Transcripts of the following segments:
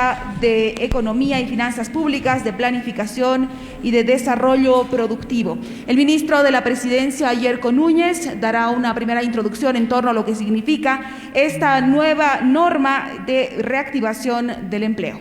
Ministra de Economía y Finanzas Públicas, de Planificación y de Desarrollo Productivo. El ministro de la Presidencia, Yerko Núñez, dará una primera introducción en torno a lo que significa esta nueva norma de reactivación del empleo.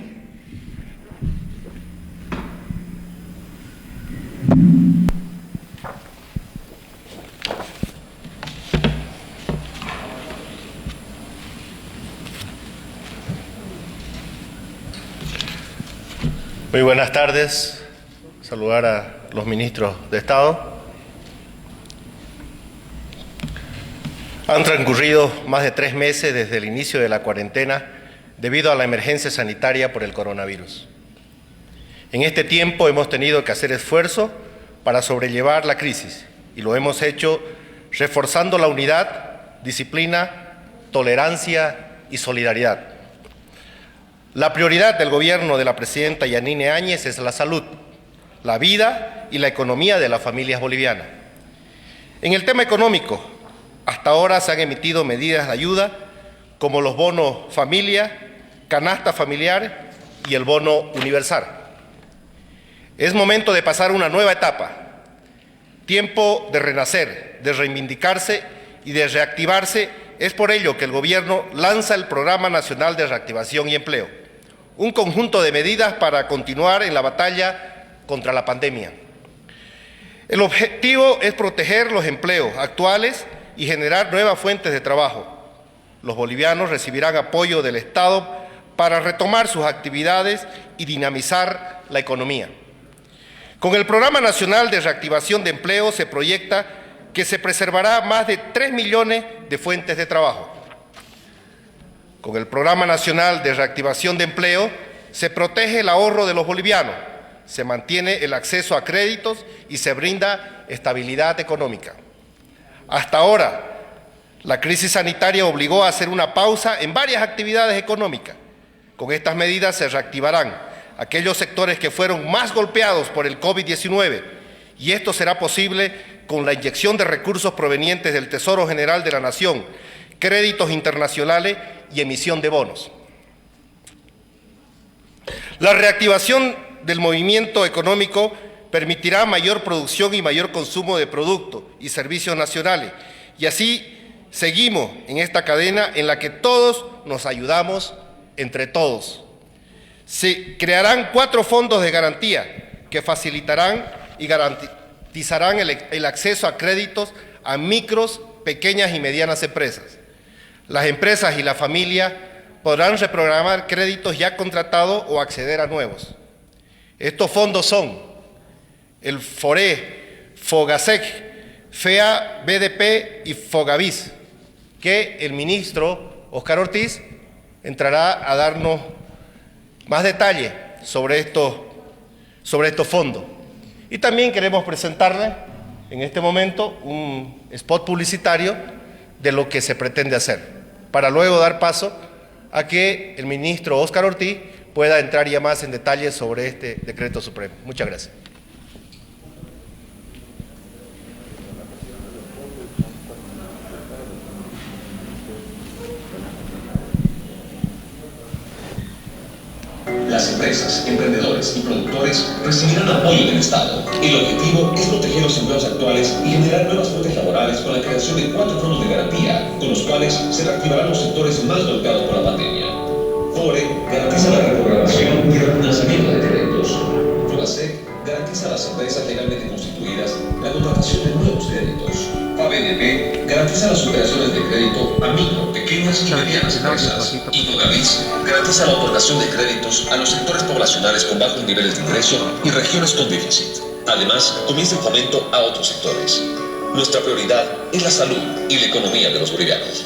Muy buenas tardes. Saludar a los ministros de Estado. Han transcurrido más de 3 meses desde el inicio de la cuarentena debido a la emergencia sanitaria por el coronavirus. En este tiempo hemos tenido que hacer esfuerzo para sobrellevar la crisis y lo hemos hecho reforzando la unidad, disciplina, tolerancia y solidaridad. La prioridad del gobierno de la presidenta Yanine Áñez es la salud, la vida y la economía de las familias bolivianas. En el tema económico, hasta ahora se han emitido medidas de ayuda como los bonos familia, canasta familiar y el bono universal. Es momento de pasar una nueva etapa, tiempo de renacer, de reivindicarse y de reactivarse. Es por ello que el gobierno lanza el Programa Nacional de Reactivación y Empleo, un conjunto de medidas para continuar en la batalla contra la pandemia. El objetivo es proteger los empleos actuales y generar nuevas fuentes de trabajo. Los bolivianos recibirán apoyo del Estado para retomar sus actividades y dinamizar la economía. Con el Programa Nacional de Reactivación de Empleo se proyecta que se preservará más de 3 millones de fuentes de trabajo. Con el Programa Nacional de Reactivación de Empleo se protege el ahorro de los bolivianos, se mantiene el acceso a créditos y se brinda estabilidad económica. Hasta ahora, la crisis sanitaria obligó a hacer una pausa en varias actividades económicas. Con estas medidas se reactivarán aquellos sectores que fueron más golpeados por el COVID-19 y esto será posible con la inyección de recursos provenientes del Tesoro General de la Nación, créditos internacionales y emisión de bonos. La reactivación del movimiento económico permitirá mayor producción y mayor consumo de productos y servicios nacionales, y así seguimos en esta cadena en la que todos nos ayudamos entre todos. Se crearán 4 fondos de garantía que facilitarán y garantizarán el acceso a créditos a micros, pequeñas y medianas empresas. Las empresas y la familia podrán reprogramar créditos ya contratados o acceder a nuevos. Estos fondos son el FORE, FOGASEC, FEA, BDP y FOGAVIS, que el ministro Óscar Ortiz entrará a darnos más detalle sobre estos fondos. Y también queremos presentarle en este momento un spot publicitario de lo que se pretende hacer, para luego dar paso a que el ministro Óscar Ortiz pueda entrar ya más en detalle sobre este decreto supremo. Muchas gracias. Las empresas, emprendedores y productores recibirán apoyo del Estado. El objetivo es proteger los empleos actuales y generar nuevas fuentes laborales con la creación de 4 fondos de garantía, con los cuales se reactivarán los sectores más golpeados por la pandemia. FORE garantiza la reprogramación y el refinanciamiento de créditos. FOGASEC garantiza a las empresas legalmente constituidas la contratación de nuevos créditos. FABDP garantiza las operaciones de crédito a micro, pequeñas y medianas empresas. Y FOGAVIS garantiza la otorgación de créditos a los sectores poblacionales con bajos niveles de ingreso y regiones con déficit. Además, comienza el fomento a otros sectores. Nuestra prioridad es la salud y la economía de los bolivianos.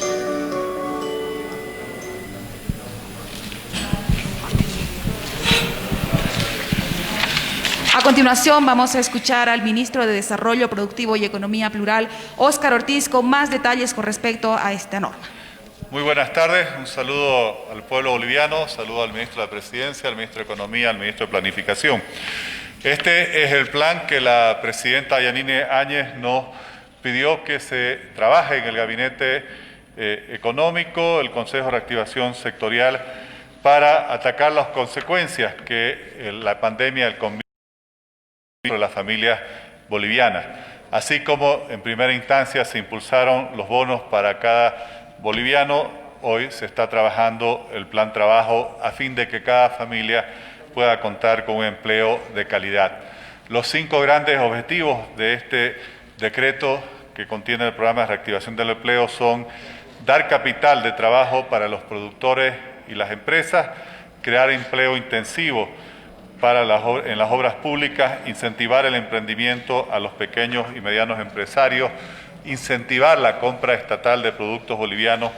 A continuación vamos a escuchar al ministro de Desarrollo Productivo y Economía Plural, Óscar Ortiz, con más detalles con respecto a esta norma. Muy buenas tardes, un saludo al pueblo boliviano, saludo al ministro de la Presidencia, al ministro de Economía, al ministro de Planificación. Este es el plan que la presidenta Yanine Áñez nos pidió que se trabaje en el gabinete económico, el Consejo de Reactivación Sectorial, para atacar las consecuencias que la pandemia del COVID de las familias bolivianas. Así como en primera instancia se impulsaron los bonos para cada boliviano, hoy se está trabajando el plan trabajo a fin de que cada familia pueda contar con un empleo de calidad. Los 5 grandes objetivos de este decreto que contiene el programa de reactivación del empleo son dar capital de trabajo para los productores y las empresas, crear empleo intensivo en las obras públicas, incentivar el emprendimiento a los pequeños y medianos empresarios, incentivar la compra estatal de productos bolivianos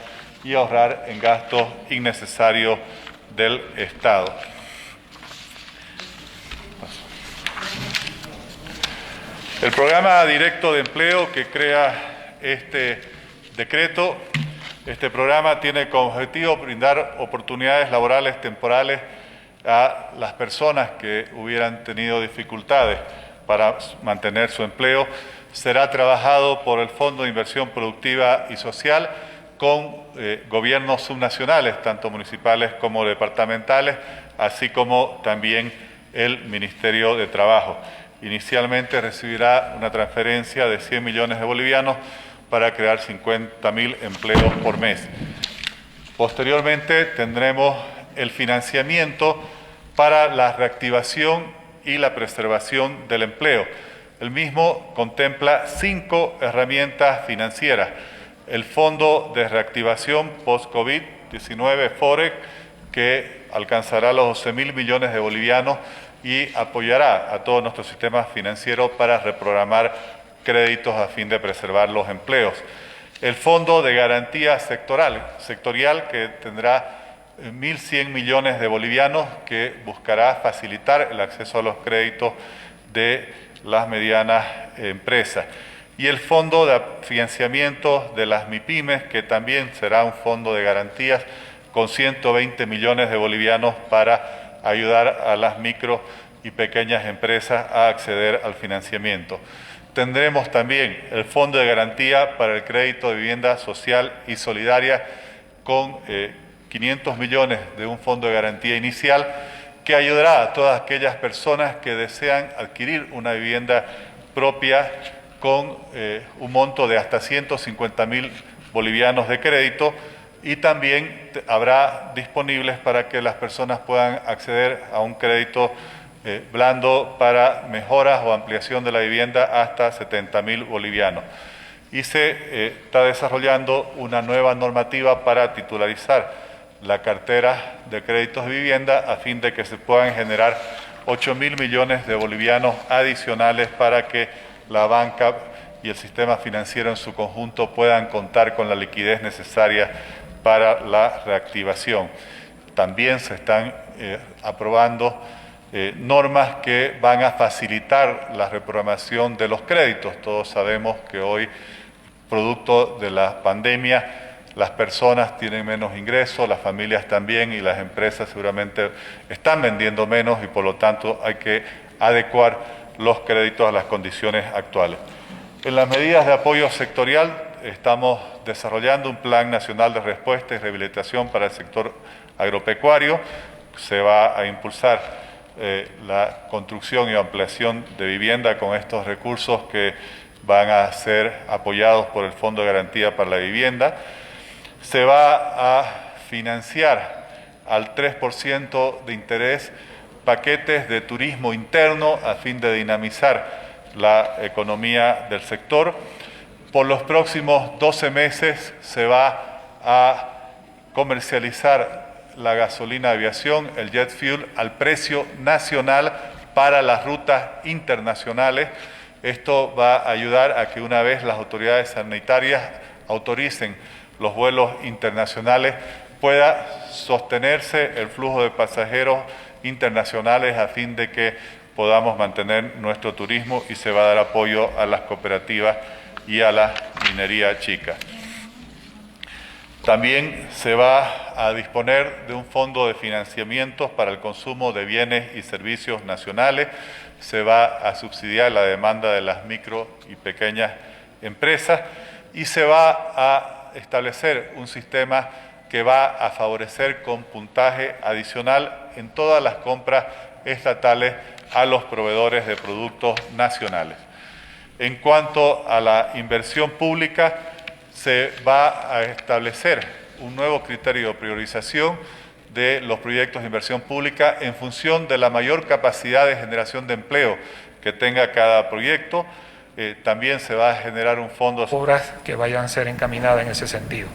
y ahorrar en gastos innecesarios del Estado. El programa directo de empleo que crea este decreto, este programa tiene como objetivo brindar oportunidades laborales temporales a las personas que hubieran tenido dificultades para mantener su empleo. Será trabajado por el Fondo de Inversión Productiva y Social con gobiernos subnacionales, tanto municipales como departamentales, así como también el Ministerio de Trabajo. Inicialmente recibirá una transferencia de 100 millones de bolivianos para crear 50.000 empleos por mes. Posteriormente tendremos el financiamiento para la reactivación y la preservación del empleo. El mismo contempla 5 herramientas financieras. El Fondo de Reactivación Post-COVID-19, FOREC, que alcanzará los 12.000 millones de bolivianos y apoyará a todo nuestro sistema financiero para reprogramar créditos a fin de preservar los empleos. El Fondo de Garantía Sectorial que tendrá 1.100 millones de bolivianos que buscará facilitar el acceso a los créditos de las medianas empresas. Y el Fondo de Financiamiento de las MIPYMES, que también será un fondo de garantías con 120 millones de bolivianos para ayudar a las micro y pequeñas empresas a acceder al financiamiento. Tendremos también el Fondo de Garantía para el Crédito de Vivienda Social y Solidaria con 500 millones de un fondo de garantía inicial que ayudará a todas aquellas personas que desean adquirir una vivienda propia con un monto de hasta 150.000 bolivianos de crédito, y también habrá disponibles para que las personas puedan acceder a un crédito blando para mejoras o ampliación de la vivienda hasta 70.000 bolivianos. Y se está desarrollando una nueva normativa para titularizar la cartera de créditos de vivienda a fin de que se puedan generar 8.000 millones de bolivianos adicionales para que la banca y el sistema financiero en su conjunto puedan contar con la liquidez necesaria para la reactivación. También se están aprobando normas que van a facilitar la reprogramación de los créditos. Todos sabemos que hoy, producto de la pandemia, las personas tienen menos ingresos, las familias también, y las empresas seguramente están vendiendo menos y por lo tanto hay que adecuar los créditos a las condiciones actuales. En las medidas de apoyo sectorial estamos desarrollando un plan nacional de respuesta y rehabilitación para el sector agropecuario. Se va a impulsar la construcción y ampliación de vivienda con estos recursos que van a ser apoyados por el Fondo de Garantía para la Vivienda. Se va a financiar al 3% de interés paquetes de turismo interno a fin de dinamizar la economía del sector. Por los próximos 12 meses se va a comercializar la gasolina de aviación, el jet fuel, al precio nacional para las rutas internacionales. Esto va a ayudar a que una vez las autoridades sanitarias autoricen los vuelos internacionales, pueda sostenerse el flujo de pasajeros internacionales a fin de que podamos mantener nuestro turismo, y se va a dar apoyo a las cooperativas y a la minería chica. También se va a disponer de un fondo de financiamiento para el consumo de bienes y servicios nacionales. Se va a subsidiar la demanda de las micro y pequeñas empresas y se va a establecer un sistema que va a favorecer con puntaje adicional en todas las compras estatales a los proveedores de productos nacionales. En cuanto a la inversión pública, se va a establecer un nuevo criterio de priorización de los proyectos de inversión pública en función de la mayor capacidad de generación de empleo que tenga cada proyecto. También se va a generar un fondo de obras que vayan a ser encaminadas en ese sentido.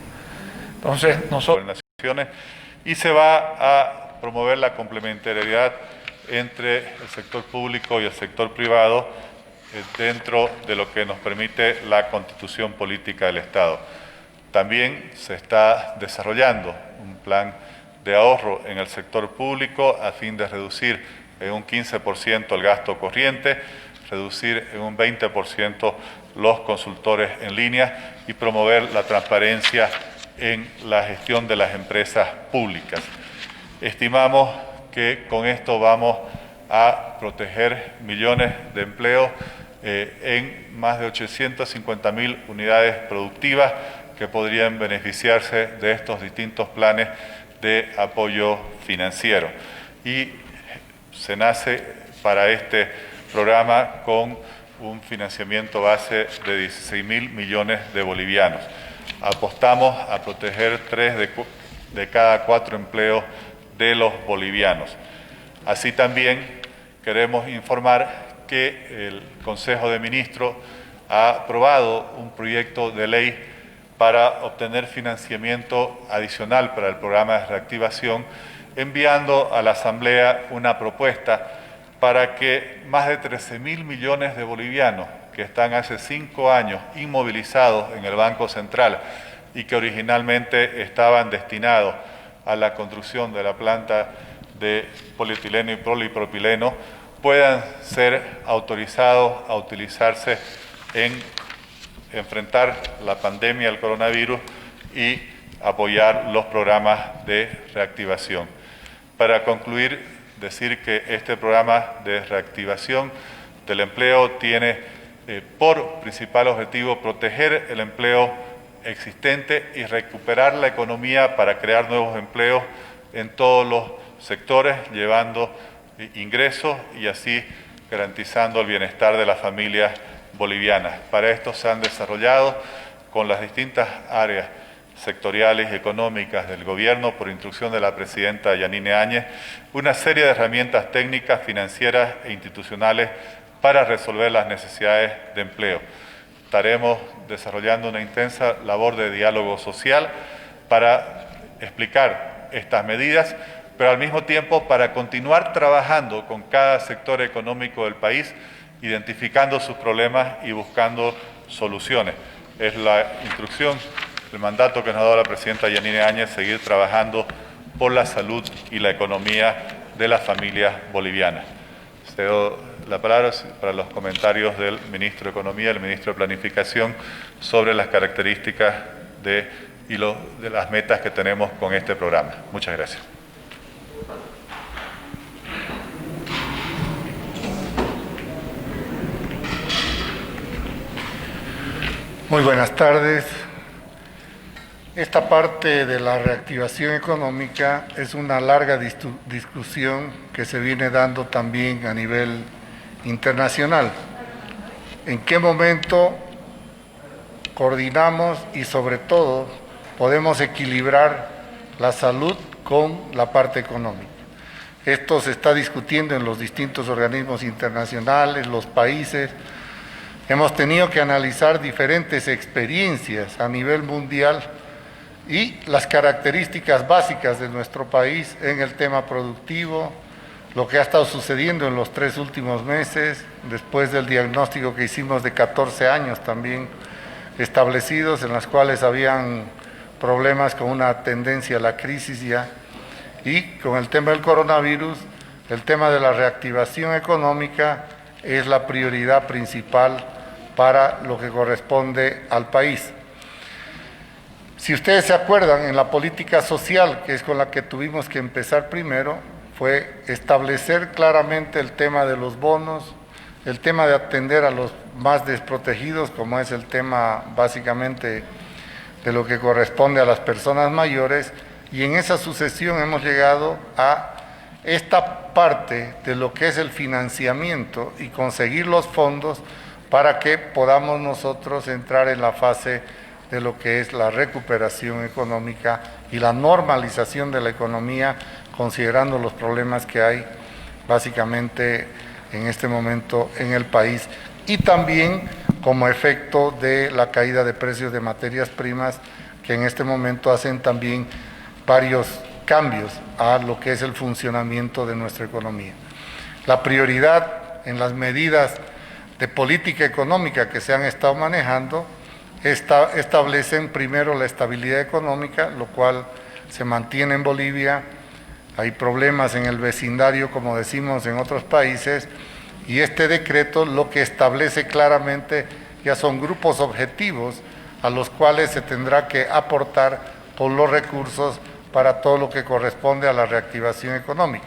Entonces, nosotros... Y se va a promover la complementariedad entre el sector público y el sector privado dentro de lo que nos permite la Constitución Política del Estado. También se está desarrollando un plan de ahorro en el sector público a fin de reducir en un 15% el gasto corriente, reducir en un 20% los consultores en línea y promover la transparencia en la gestión de las empresas públicas. Estimamos que con esto vamos a proteger millones de empleos en más de 850.000 unidades productivas que podrían beneficiarse de estos distintos planes de apoyo financiero. Y se nace para este programa con un financiamiento base de 16.000 millones de bolivianos. Apostamos a proteger 3 de cada 4 empleos de los bolivianos. Así también queremos informar que el Consejo de Ministros ha aprobado un proyecto de ley para obtener financiamiento adicional para el programa de reactivación, enviando a la Asamblea una propuesta para que más de 13.000 millones de bolivianos que están hace 5 años inmovilizados en el Banco Central y que originalmente estaban destinados a la construcción de la planta de polietileno y polipropileno, puedan ser autorizados a utilizarse en enfrentar la pandemia del coronavirus y apoyar los programas de reactivación. Para concluir, decir que este programa de reactivación del empleo tiene por principal objetivo proteger el empleo existente y recuperar la economía para crear nuevos empleos en todos los sectores, llevando ingresos y así garantizando el bienestar de las familias bolivianas. Para esto se han desarrollado con las distintas áreas sectoriales y económicas del gobierno, por instrucción de la presidenta Yanine Áñez, una serie de herramientas técnicas, financieras e institucionales para resolver las necesidades de empleo. Estaremos desarrollando una intensa labor de diálogo social para explicar estas medidas, pero al mismo tiempo para continuar trabajando con cada sector económico del país, identificando sus problemas y buscando soluciones. Es la instrucción, el mandato que nos ha dado la presidenta Yanine Áñez, seguir trabajando por la salud y la economía de las familias bolivianas. Cedo la palabra para los comentarios del ministro de Economía y el ministro de Planificación sobre las características de las metas que tenemos con este programa. Muchas gracias. Muy buenas tardes. Esta parte de la reactivación económica es una larga discusión que se viene dando también a nivel internacional. ¿En qué momento coordinamos y sobre todo podemos equilibrar la salud con la parte económica? Esto se está discutiendo en los distintos organismos internacionales, los países. Hemos tenido que analizar diferentes experiencias a nivel mundial y las características básicas de nuestro país en el tema productivo, lo que ha estado sucediendo en los 3 últimos meses, después del diagnóstico que hicimos de 14 años también establecidos, en las cuales habían problemas con una tendencia a la crisis ya, y con el tema del coronavirus, el tema de la reactivación económica es la prioridad principal para lo que corresponde al país. Si ustedes se acuerdan, en la política social, que es con la que tuvimos que empezar primero, fue establecer claramente el tema de los bonos, el tema de atender a los más desprotegidos, como es el tema básicamente de lo que corresponde a las personas mayores, y en esa sucesión hemos llegado a esta parte de lo que es el financiamiento y conseguir los fondos para que podamos nosotros entrar en la fase de lo que es la recuperación económica y la normalización de la economía, considerando los problemas que hay básicamente en este momento en el país, y también como efecto de la caída de precios de materias primas, que en este momento hacen también varios cambios a lo que es el funcionamiento de nuestra economía. La prioridad en las medidas de política económica que se han estado manejando establecen primero la estabilidad económica, lo cual se mantiene en Bolivia. Hay problemas en el vecindario, como decimos en otros países, y este decreto lo que establece claramente ya son grupos objetivos a los cuales se tendrá que aportar con los recursos para todo lo que corresponde a la reactivación económica.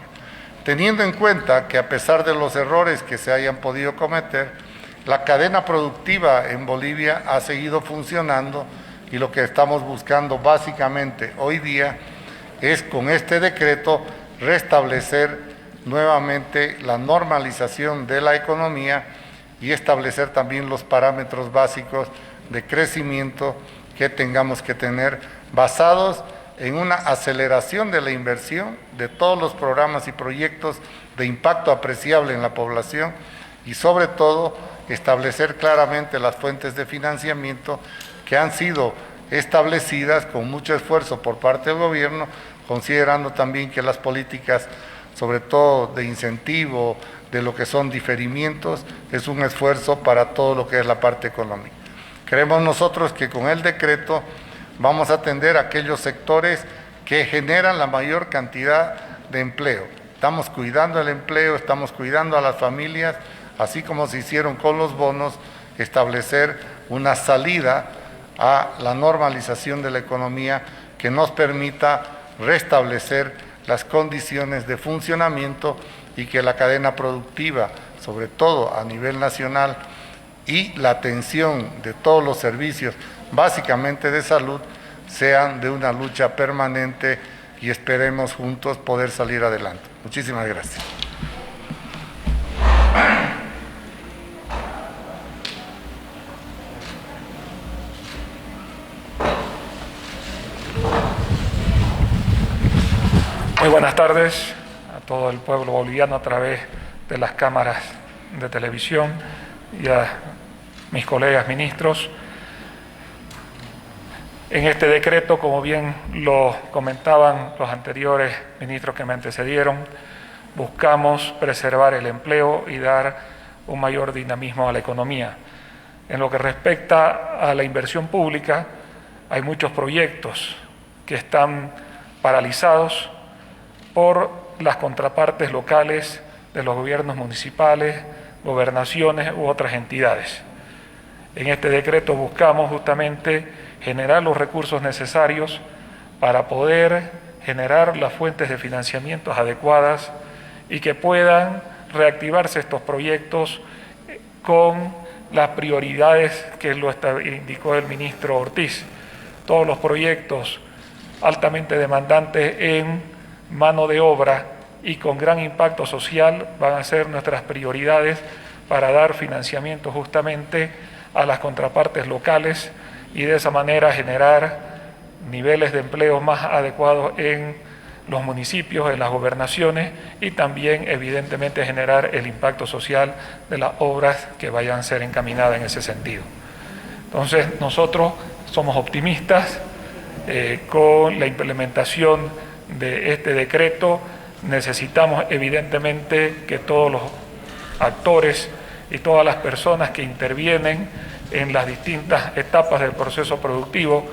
Teniendo en cuenta que a pesar de los errores que se hayan podido cometer, la cadena productiva en Bolivia ha seguido funcionando, y lo que estamos buscando básicamente hoy día es con este decreto restablecer nuevamente la normalización de la economía y establecer también los parámetros básicos de crecimiento que tengamos que tener, basados en una aceleración de la inversión de todos los programas y proyectos de impacto apreciable en la población, y sobre todo establecer claramente las fuentes de financiamiento que han sido establecidas con mucho esfuerzo por parte del gobierno, considerando también que las políticas, sobre todo de incentivo, de lo que son diferimientos, es un esfuerzo para todo lo que es la parte económica. Creemos nosotros que con el decreto vamos a atender a aquellos sectores que generan la mayor cantidad de empleo. Estamos cuidando el empleo, estamos cuidando a las familias, así como se hicieron con los bonos, establecer una salida a la normalización de la economía que nos permita restablecer las condiciones de funcionamiento y que la cadena productiva, sobre todo a nivel nacional, y la atención de todos los servicios, básicamente de salud, sean de una lucha permanente, y esperemos juntos poder salir adelante. Muchísimas gracias. Muy buenas tardes a todo el pueblo boliviano a través de las cámaras de televisión y a mis colegas ministros. En este decreto, como bien lo comentaban los anteriores ministros que me antecedieron, buscamos preservar el empleo y dar un mayor dinamismo a la economía. En lo que respecta a la inversión pública, hay muchos proyectos que están paralizados por las contrapartes locales de los gobiernos municipales, gobernaciones u otras entidades. En este decreto buscamos justamente generar los recursos necesarios para poder generar las fuentes de financiamiento adecuadas y que puedan reactivarse estos proyectos con las prioridades que lo indicó el ministro Ortiz. Todos los proyectos altamente demandantes en mano de obra y con gran impacto social van a ser nuestras prioridades para dar financiamiento justamente a las contrapartes locales y de esa manera generar niveles de empleo más adecuados en los municipios, en las gobernaciones, y también evidentemente generar el impacto social de las obras que vayan a ser encaminadas en ese sentido. Entonces nosotros somos optimistas con la implementación de este decreto. Necesitamos evidentemente que todos los actores y todas las personas que intervienen en las distintas etapas del proceso productivo,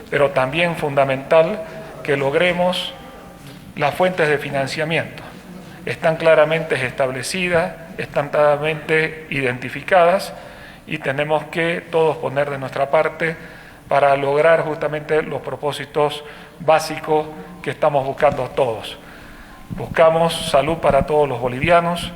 pero también fundamental que logremos las fuentes de financiamiento. Están claramente establecidas, están claramente identificadas, y tenemos que todos poner de nuestra parte para lograr justamente los propósitos básicos que estamos buscando todos. Buscamos salud para todos los bolivianos.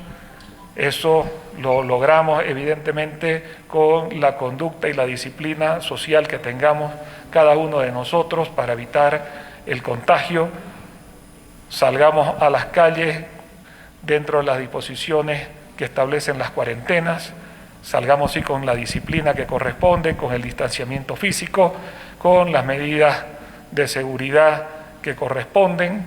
Eso lo logramos evidentemente con la conducta y la disciplina social que tengamos cada uno de nosotros para evitar el contagio, salgamos a las calles dentro de las disposiciones que establecen las cuarentenas, salgamos sí con la disciplina que corresponde, con el distanciamiento físico, con las medidas de seguridad que corresponden,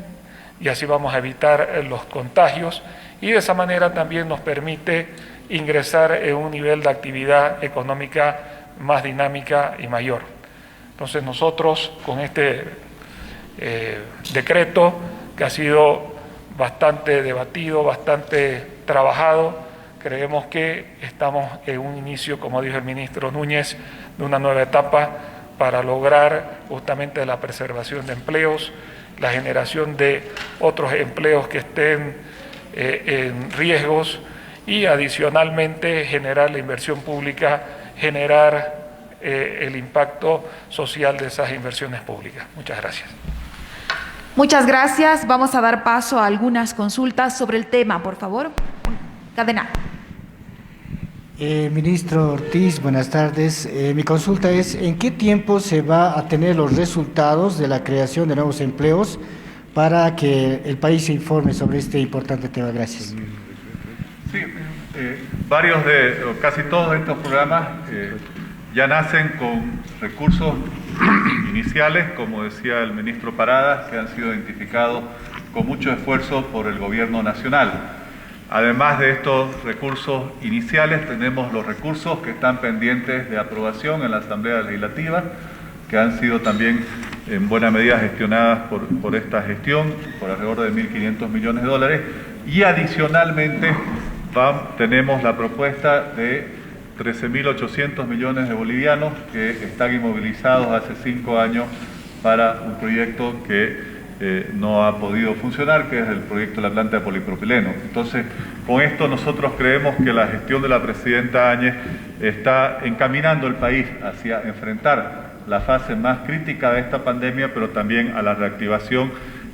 y así vamos a evitar los contagios, y de esa manera también nos permite ingresar en un nivel de actividad económica más dinámica y mayor. Entonces nosotros con este decreto, que ha sido bastante debatido, bastante trabajado, creemos que estamos en un inicio, como dijo el ministro Núñez, de una nueva etapa para lograr justamente la preservación de empleos, la generación de otros empleos que estén en riesgos y adicionalmente generar la inversión pública, generar el impacto social de esas inversiones públicas. Muchas gracias. Muchas gracias. Vamos a dar paso a algunas consultas sobre el tema, por favor. Cadena. Ministro Ortiz, buenas tardes. Mi consulta es, ¿en qué tiempo se va a tener los resultados de la creación de nuevos empleos para que el país se informe sobre este importante tema? Gracias. Sí, casi todos estos programas ya nacen con recursos iniciales, como decía el ministro Parada, que han sido identificados con mucho esfuerzo por el Gobierno Nacional. Además de estos recursos iniciales, tenemos los recursos que están pendientes de aprobación en la Asamblea Legislativa, que han sido también en buena medida gestionadas por esta gestión, por alrededor de 1.500 millones de dólares, y adicionalmente tenemos la propuesta de 13.800 millones de bolivianos que están inmovilizados hace 5 años para un proyecto que no ha podido funcionar, que es el proyecto de la planta de polipropileno. Entonces, con esto nosotros creemos que la gestión de la presidenta Áñez está encaminando el país hacia enfrentar la fase más crítica de esta pandemia, pero también a la reactivación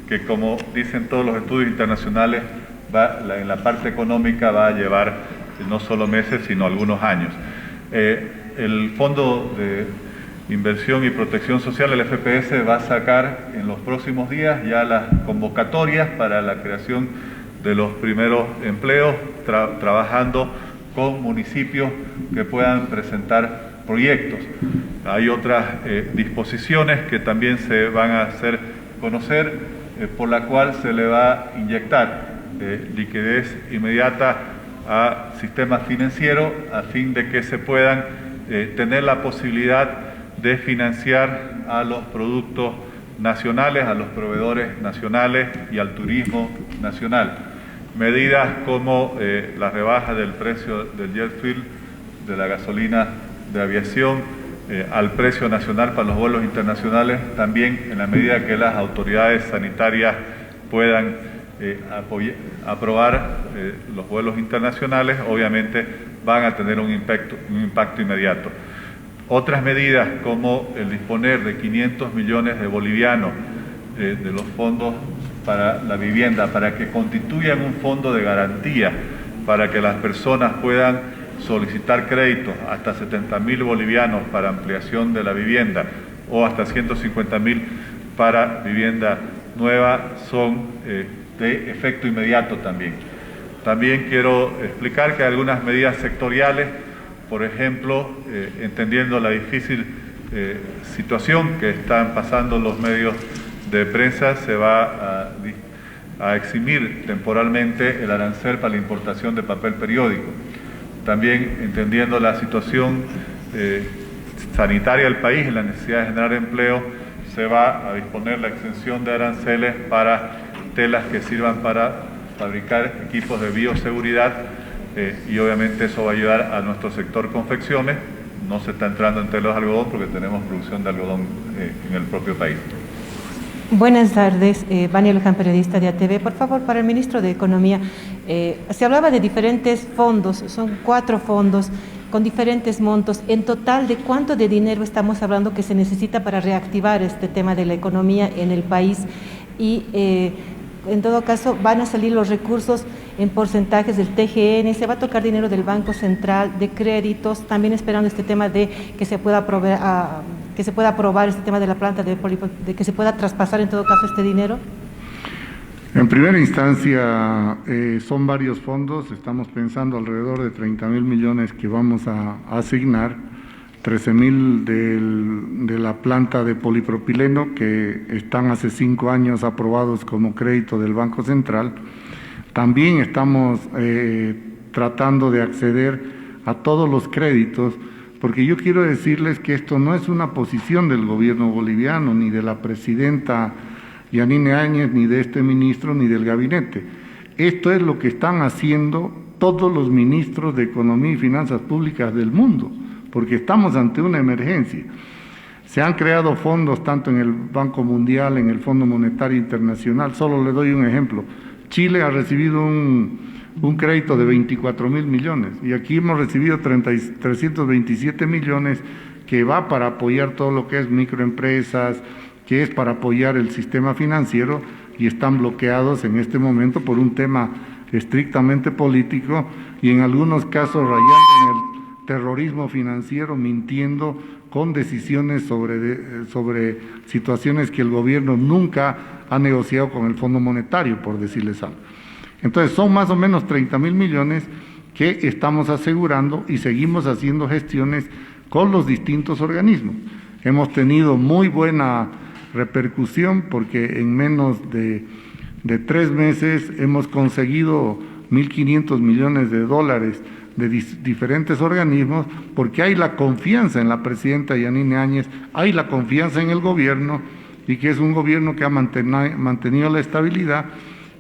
que, como dicen todos los estudios internacionales, en la parte económica va a llevar no solo meses, sino algunos años. El Fondo de Inversión y Protección Social, el FPS, va a sacar en los próximos días ya las convocatorias para la creación de los primeros empleos, trabajando con municipios que puedan presentar proyectos. Hay otras disposiciones que también se van a hacer conocer, por la cual se le va a inyectar liquidez inmediata a sistemas financieros a fin de que se puedan tener la posibilidad de financiar a los productos nacionales, a los proveedores nacionales y al turismo nacional. Medidas como la rebaja del precio del jet fuel, de la gasolina de aviación, al precio nacional para los vuelos internacionales, también en la medida que las autoridades sanitarias puedan aprobar los vuelos internacionales, obviamente van a tener un impacto inmediato. Otras medidas como el disponer de 500 millones de bolivianos de los fondos para la vivienda, para que constituyan un fondo de garantía, para que las personas puedan solicitar créditos hasta 70.000 bolivianos para ampliación de la vivienda o hasta 150.000 para vivienda nueva, son de efecto inmediato también. También quiero explicar que algunas medidas sectoriales, por ejemplo, entendiendo la difícil situación que están pasando los medios de prensa, se va a eximir temporalmente el arancel para la importación de papel periódico. También entendiendo la situación sanitaria del país y la necesidad de generar empleo, se va a disponer la exención de aranceles para telas que sirvan para fabricar equipos de bioseguridad, y obviamente eso va a ayudar a nuestro sector confecciones. No se está entrando en telas de algodón porque tenemos producción de algodón en el propio país. Buenas tardes, Vania Luján, periodista de ATV. Por favor, para el ministro de Economía, se hablaba de diferentes fondos, son 4 fondos con diferentes montos. En total, ¿de cuánto de dinero estamos hablando que se necesita para reactivar este tema de la economía en el país? Y en todo caso, ¿van a salir los recursos en porcentajes del TGN? ¿Se va a tocar dinero del Banco Central, de créditos? También esperando este tema de que se pueda que se pueda aprobar este tema de la planta, de que se pueda traspasar en todo caso este dinero? En primera instancia, son varios fondos, estamos pensando alrededor de 30.000 millones que vamos a asignar, 13.000 de la planta de polipropileno que están hace 5 años aprobados como crédito del Banco Central. También estamos tratando de acceder a todos los créditos, porque yo quiero decirles que esto no es una posición del gobierno boliviano, ni de la presidenta Yanine Áñez, ni de este ministro, ni del gabinete. Esto es lo que están haciendo todos los ministros de Economía y Finanzas Públicas del mundo, porque estamos ante una emergencia. Se han creado fondos tanto en el Banco Mundial, en el Fondo Monetario Internacional. Solo le doy un ejemplo. Chile ha recibido un crédito de 24.000 millones y aquí hemos recibido 327 millones que va para apoyar todo lo que es microempresas, que es para apoyar el sistema financiero, y están bloqueados en este momento por un tema estrictamente político y en algunos casos rayando en el terrorismo financiero, mintiendo con decisiones sobre situaciones que el gobierno nunca ha negociado con el Fondo Monetario, por decirles algo. Entonces son más o menos 30.000 millones que estamos asegurando y seguimos haciendo gestiones con los distintos organismos. Hemos tenido muy buena repercusión porque en menos de 3 meses hemos conseguido 1.500 millones de dólares de diferentes organismos, porque hay la confianza en la presidenta Yanine Áñez, hay la confianza en el gobierno, y que es un gobierno que ha mantenido la estabilidad,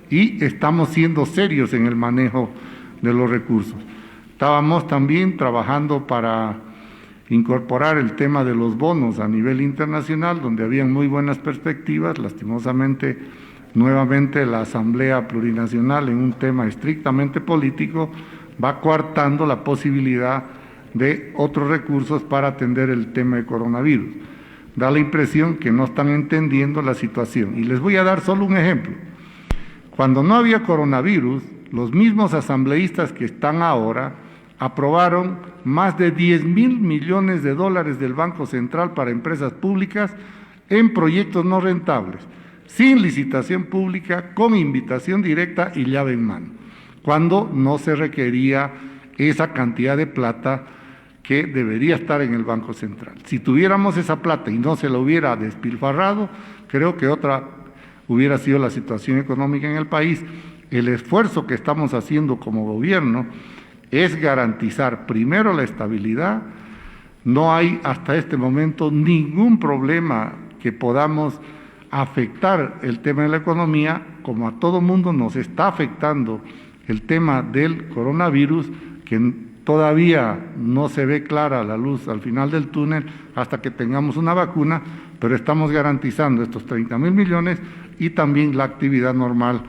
y estamos siendo serios en el manejo de los recursos. Estábamos también trabajando para incorporar el tema de los bonos a nivel internacional, donde habían muy buenas perspectivas. Lastimosamente, nuevamente la Asamblea Plurinacional, en un tema estrictamente político, va coartando la posibilidad de otros recursos para atender el tema de coronavirus. Da la impresión que no están entendiendo la situación. Y les voy a dar solo un ejemplo. Cuando no había coronavirus, los mismos asambleístas que están ahora aprobaron más de 10.000 millones de dólares del Banco Central para empresas públicas en proyectos no rentables, sin licitación pública, con invitación directa y llave en mano, cuando no se requería esa cantidad de plata que debería estar en el Banco Central. Si tuviéramos esa plata y no se la hubiera despilfarrado, creo que otra hubiera sido la situación económica en el país. El esfuerzo que estamos haciendo como gobierno es garantizar primero la estabilidad. No hay hasta este momento ningún problema que podamos afectar el tema de la economía, como a todo mundo nos está afectando el tema del coronavirus, que todavía no se ve clara la luz al final del túnel hasta que tengamos una vacuna, pero estamos garantizando estos 30.000 millones y también la actividad normal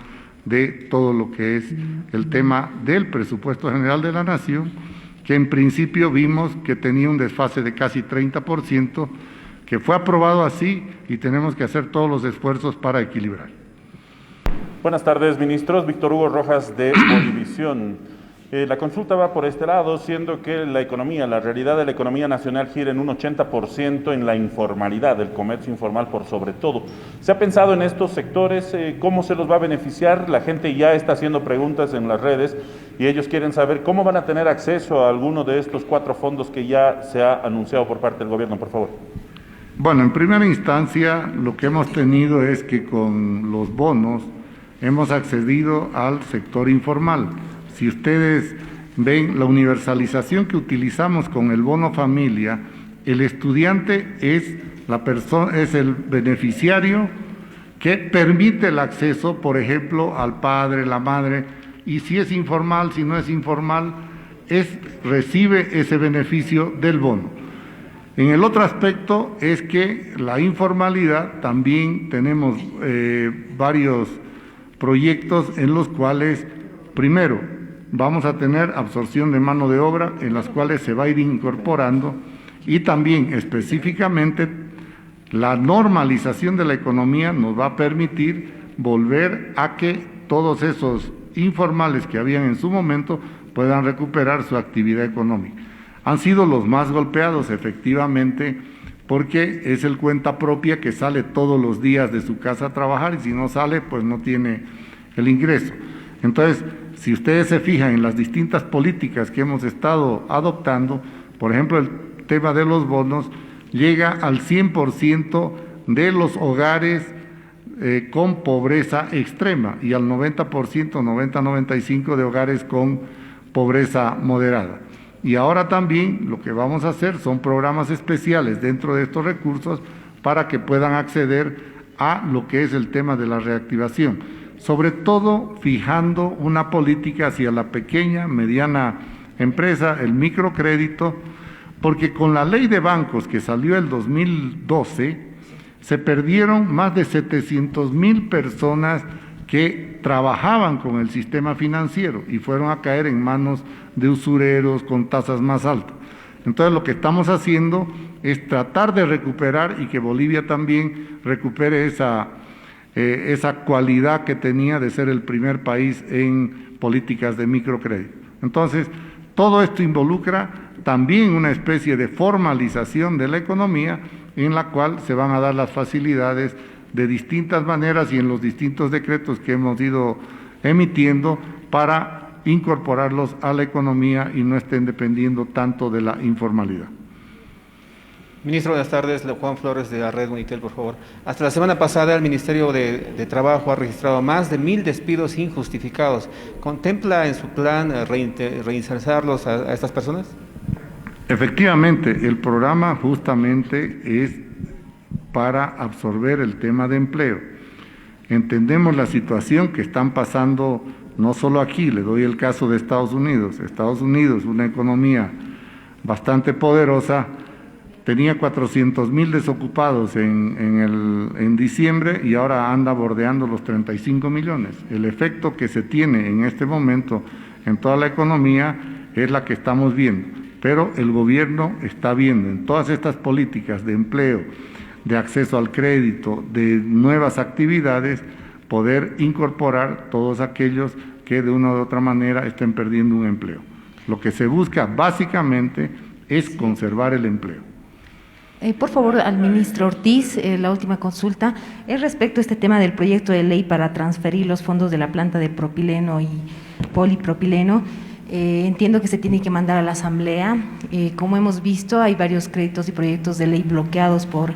de todo lo que es el tema del presupuesto general de la Nación, que en principio vimos que tenía un desfase de casi 30%, que fue aprobado así y tenemos que hacer todos los esfuerzos para equilibrar. Buenas tardes, ministros. Víctor Hugo Rojas, de Bolivisión. La consulta va por este lado, siendo que la realidad de la economía nacional gira en un 80% en la informalidad, el comercio informal por sobre todo. ¿Se ha pensado en estos sectores? ¿Cómo se los va a beneficiar? La gente ya está haciendo preguntas en las redes y ellos quieren saber cómo van a tener acceso a alguno de estos 4 fondos que ya se ha anunciado por parte del gobierno, por favor. Bueno, en primera instancia, lo que hemos tenido es que con los bonos hemos accedido al sector informal. Si ustedes ven la universalización que utilizamos con el bono familia, el estudiante es el beneficiario que permite el acceso, por ejemplo, al padre, la madre, y si es informal, si no es informal, recibe ese beneficio del bono. En el otro aspecto es que la informalidad, también tenemos varios proyectos en los cuales, primero, vamos a tener absorción de mano de obra en las cuales se va a ir incorporando, y también específicamente la normalización de la economía nos va a permitir volver a que todos esos informales que habían en su momento puedan recuperar su actividad económica. Han sido los más golpeados efectivamente porque es el cuenta propia que sale todos los días de su casa a trabajar, y si no sale, pues no tiene el ingreso. Entonces, si ustedes se fijan en las distintas políticas que hemos estado adoptando, por ejemplo, el tema de los bonos llega al 100% de los hogares con pobreza extrema y al 90%, 90-95% de hogares con pobreza moderada. Y ahora también lo que vamos a hacer son programas especiales dentro de estos recursos para que puedan acceder a lo que es el tema de la reactivación, sobre todo fijando una política hacia la pequeña, mediana empresa, el microcrédito, porque con la ley de bancos que salió el 2012, se perdieron más de 700,000 personas que trabajaban con el sistema financiero y fueron a caer en manos de usureros con tasas más altas. Entonces lo que estamos haciendo es tratar de recuperar y que Bolivia también recupere esa cualidad que tenía de ser el primer país en políticas de microcrédito. Entonces, todo esto involucra también una especie de formalización de la economía en la cual se van a dar las facilidades de distintas maneras y en los distintos decretos que hemos ido emitiendo para incorporarlos a la economía y no estén dependiendo tanto de la informalidad. Ministro, buenas tardes. Juan Flores de la red Unitel, por favor. Hasta la semana pasada el Ministerio de Trabajo ha registrado más de 1.000 despidos injustificados. ¿Contempla en su plan reinsertarlos a estas personas? Efectivamente, el programa justamente es para absorber el tema de empleo. Entendemos la situación que están pasando no solo aquí, le doy el caso de Estados Unidos. Estados Unidos, una economía bastante poderosa, tenía 400,000 desocupados en diciembre y ahora anda bordeando los 35 millones. El efecto que se tiene en este momento en toda la economía es la que estamos viendo, pero el gobierno está viendo en todas estas políticas de empleo, de acceso al crédito, de nuevas actividades, poder incorporar todos aquellos que de una u otra manera estén perdiendo un empleo. Lo que se busca básicamente es conservar el empleo. Por favor, al ministro Ortiz, la última consulta es respecto a este tema del proyecto de ley para transferir los fondos de la planta de propileno y polipropileno. Entiendo que se tiene que mandar a la Asamblea. Como hemos visto, hay varios créditos y proyectos de ley bloqueados por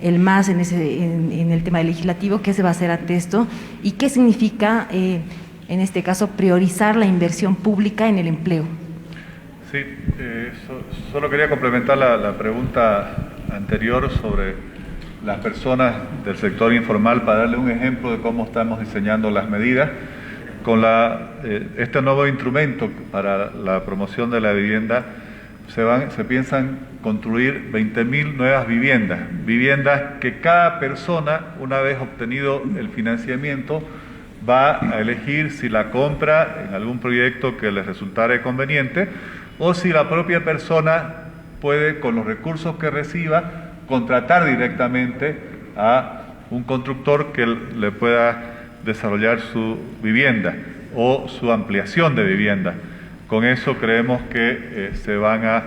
el MAS en el tema legislativo. ¿Qué se va a hacer ante esto? ¿Y qué significa, en este caso, priorizar la inversión pública en el empleo? Sí, solo quería complementar la pregunta anterior sobre las personas del sector informal para darle un ejemplo de cómo estamos diseñando las medidas. Con este nuevo instrumento para la promoción de la vivienda se piensan construir 20.000 nuevas viviendas que cada persona, una vez obtenido el financiamiento, va a elegir si la compra en algún proyecto que les resultare conveniente o si la propia persona puede, con los recursos que reciba, contratar directamente a un constructor que le pueda desarrollar su vivienda o su ampliación de vivienda. Con eso creemos que se van a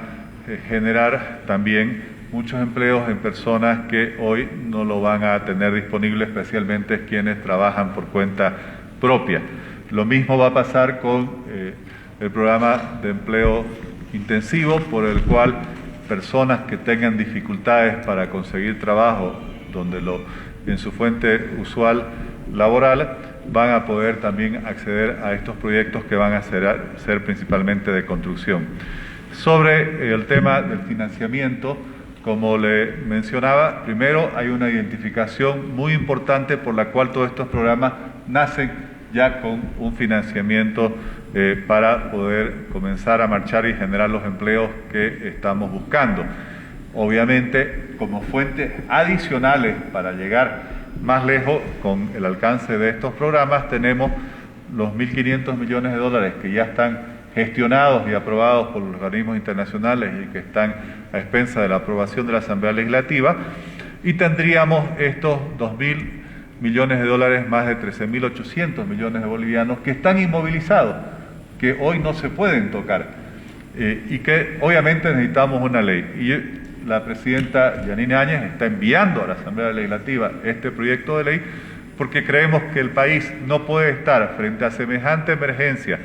generar también muchos empleos en personas que hoy no lo van a tener disponible, especialmente quienes trabajan por cuenta propia. Lo mismo va a pasar con el programa de empleo intensivo, por el cual personas que tengan dificultades para conseguir trabajo en su fuente usual laboral van a poder también acceder a estos proyectos que van a ser principalmente de construcción. Sobre el tema del financiamiento, como le mencionaba, primero hay una identificación muy importante por la cual todos estos programas nacen ya con un financiamiento para poder comenzar a marchar y generar los empleos que estamos buscando. Obviamente, como fuentes adicionales para llegar más lejos con el alcance de estos programas, tenemos los 1.500 millones de dólares que ya están gestionados y aprobados por los organismos internacionales y que están a expensa de la aprobación de la Asamblea Legislativa, y tendríamos estos 2.000 millones de dólares, más de 13.800 millones de bolivianos que están inmovilizados, que hoy no se pueden tocar y que obviamente necesitamos una ley. Y la presidenta Yanine Áñez está enviando a la Asamblea Legislativa este proyecto de ley porque creemos que el país no puede estar frente a semejante emergencia,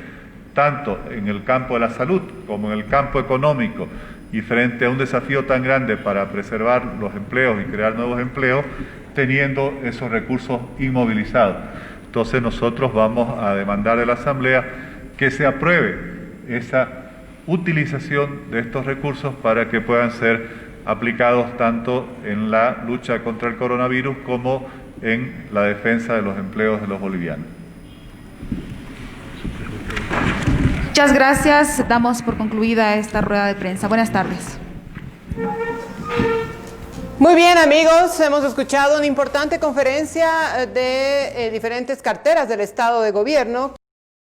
tanto en el campo de la salud como en el campo económico, y frente a un desafío tan grande para preservar los empleos y crear nuevos empleos, teniendo esos recursos inmovilizados. Entonces nosotros vamos a demandar de la Asamblea que se apruebe esa utilización de estos recursos para que puedan ser aplicados tanto en la lucha contra el coronavirus como en la defensa de los empleos de los bolivianos. Muchas gracias. Damos por concluida esta rueda de prensa. Buenas tardes. Muy bien, amigos, hemos escuchado una importante conferencia de diferentes carteras del Estado de Gobierno.